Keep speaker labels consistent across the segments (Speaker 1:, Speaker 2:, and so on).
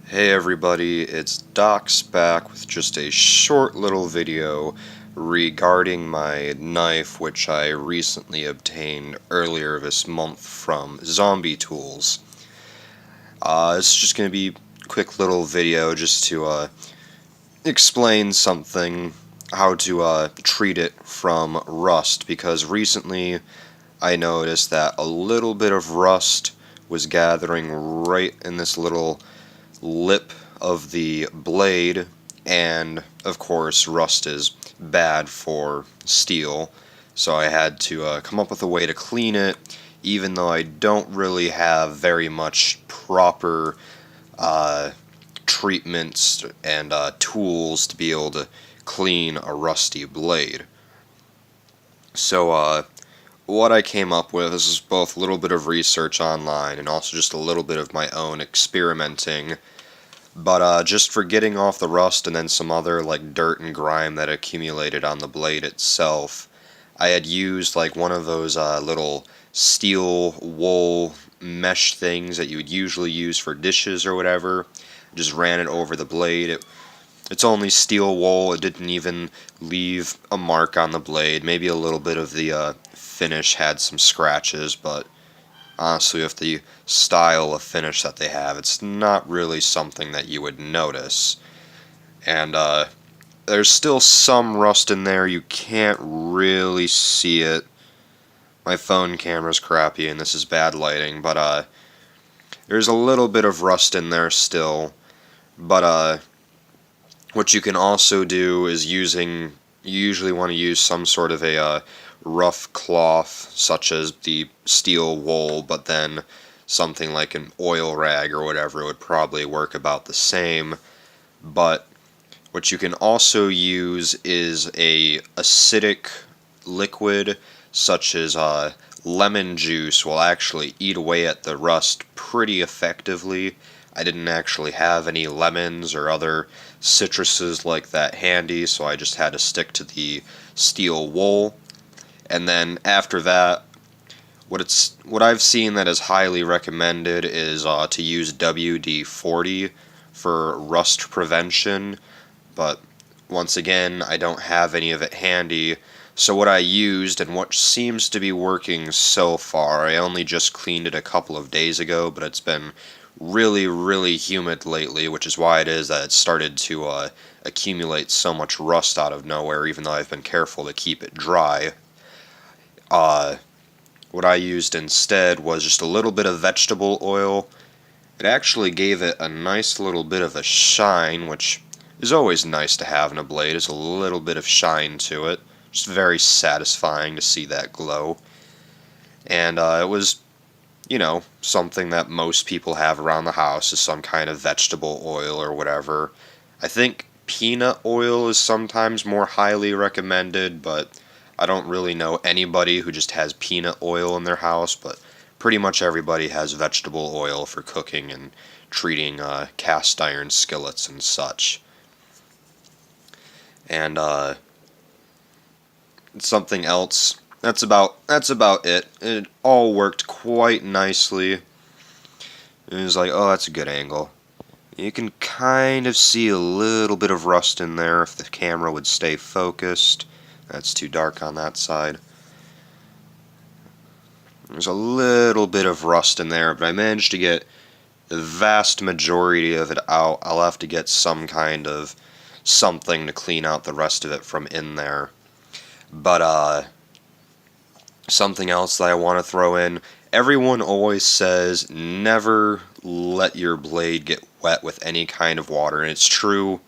Speaker 1: Hey everybody, it's Doc's back with just a short little video regarding my knife which I recently obtained earlier this month from Zombie Tools. It's just going to be a quick little video just to explain something, how to treat it from rust, because recently I noticed that a little bit of rust was gathering right in this little lip of the blade, and of course rust is bad for steel, so I had to come up with a way to clean it, even though I don't really have very much proper uh, treatments and tools to be able to clean a rusty blade. So what I came up with, this is both a little bit of research online and also just a little bit of my own experimenting. But just for getting off the rust and then some other like dirt and grime that accumulated on the blade itself, I had used like one of those little steel wool mesh things that you would usually use for dishes or whatever. Just ran it over the blade. It's only steel wool. It didn't even leave a mark on the blade. Maybe a little bit of the finish had some scratches, but honestly, with the style of finish that they have, it's not really something that you would notice. And there's still some rust in there. You can't really see it. My phone camera's crappy and this is bad lighting, but there's a little bit of rust in there still. But what you can also do is you usually want to use some sort of a rough cloth, such as the steel wool, but then something like an oil rag or whatever would probably work about the same. But what you can also use is a acidic liquid, such as lemon juice, will actually eat away at the rust pretty effectively. I didn't actually have any lemons or other citruses like that handy, so I just had to stick to the steel wool. And then after that, what I've seen that is highly recommended is to use WD-40 for rust prevention, but once again, I don't have any of it handy. So what I used, and what seems to be working so far, I only just cleaned it a couple of days ago, but it's been really humid lately, which is why it is that it started to accumulate so much rust out of nowhere, even though I've been careful to keep it dry. Uh, what I used instead was just a little bit of vegetable oil. It actually gave it a nice little bit of a shine, which is always nice to have in a blade, is a little bit of shine to it. Just very satisfying to see that glow. And it was, something that most people have around the house is some kind of vegetable oil or whatever. I think peanut oil is sometimes more highly recommended, but I don't really know anybody who just has peanut oil in their house, but pretty much everybody has vegetable oil for cooking and treating cast iron skillets and such. And something else. That's about it. It all worked quite nicely. It was like, oh, that's a good angle. You can kind of see a little bit of rust in there if the camera would stay focused. That's too dark on that side. There's a little bit of rust in there, but I managed to get the vast majority of it out. I'll have to get some kind of something to clean out the rest of it from in there. But something else that I want to throw in, everyone always says never let your blade get wet with any kind of water, and it's true.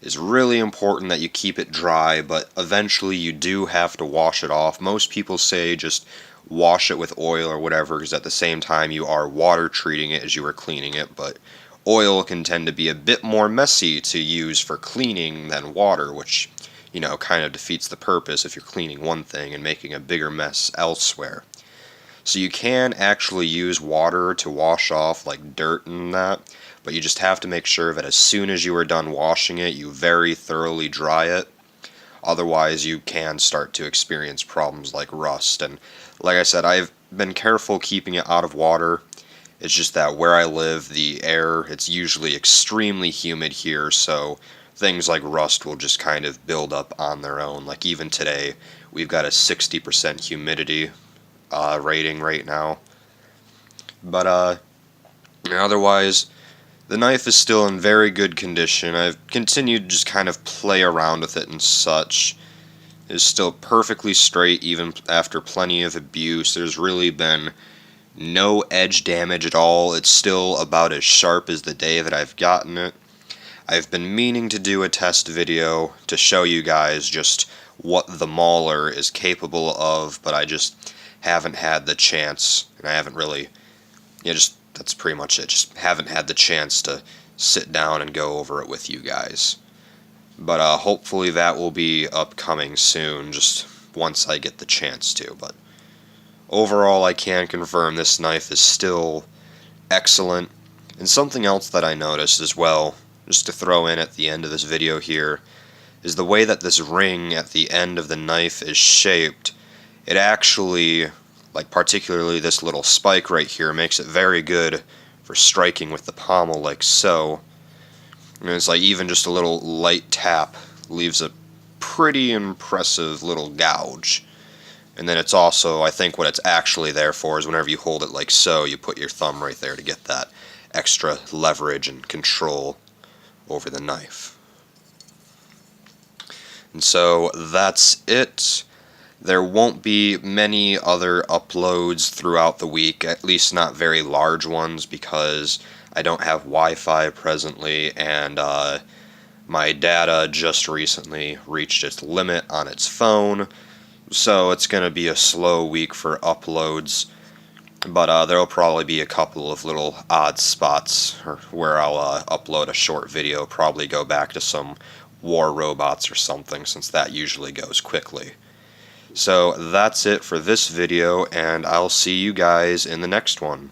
Speaker 1: It's really important that you keep it dry, but eventually you do have to wash it off. Most people say just wash it with oil or whatever, because at the same time you are water treating it as you are cleaning it, but oil can tend to be a bit more messy to use for cleaning than water, which kind of defeats the purpose if you're cleaning one thing and making a bigger mess elsewhere. So you can actually use water to wash off like dirt and that, but you just have to make sure that as soon as you are done washing it, you very thoroughly dry it. Otherwise, you can start to experience problems like rust. And like I said, I've been careful keeping it out of water. It's just that where I live, the air, it's usually extremely humid here, so things like rust will just kind of build up on their own. Like even today, we've got a 60% humidity rating right now. But otherwise, the knife is still in very good condition. I've continued to just kind of play around with it and such. It's still perfectly straight even after plenty of abuse. There's really been no edge damage at all. It's still about as sharp as the day that I've gotten it. I've been meaning to do a test video to show you guys just what the Mauler is capable of, but I just haven't had the chance, and I haven't really, that's pretty much it. Just haven't had the chance to sit down and go over it with you guys. But hopefully that will be upcoming soon, just once I get the chance to. But overall, I can confirm this knife is still excellent. And something else that I noticed as well, just to throw in at the end of this video here, is the way that this ring at the end of the knife is shaped. It actually, like particularly this little spike right here, makes it very good for striking with the pommel like so. And it's like even just a little light tap leaves a pretty impressive little gouge. And then it's also, I think what it's actually there for is whenever you hold it like so, you put your thumb right there to get that extra leverage and control over the knife. And so that's it. There won't be many other uploads throughout the week, at least not very large ones, because I don't have Wi-Fi presently, and my data just recently reached its limit on its phone, so it's going to be a slow week for uploads. But there'll probably be a couple of little odd spots where I'll upload a short video, probably go back to some war robots or something, since that usually goes quickly. So that's it for this video, and I'll see you guys in the next one.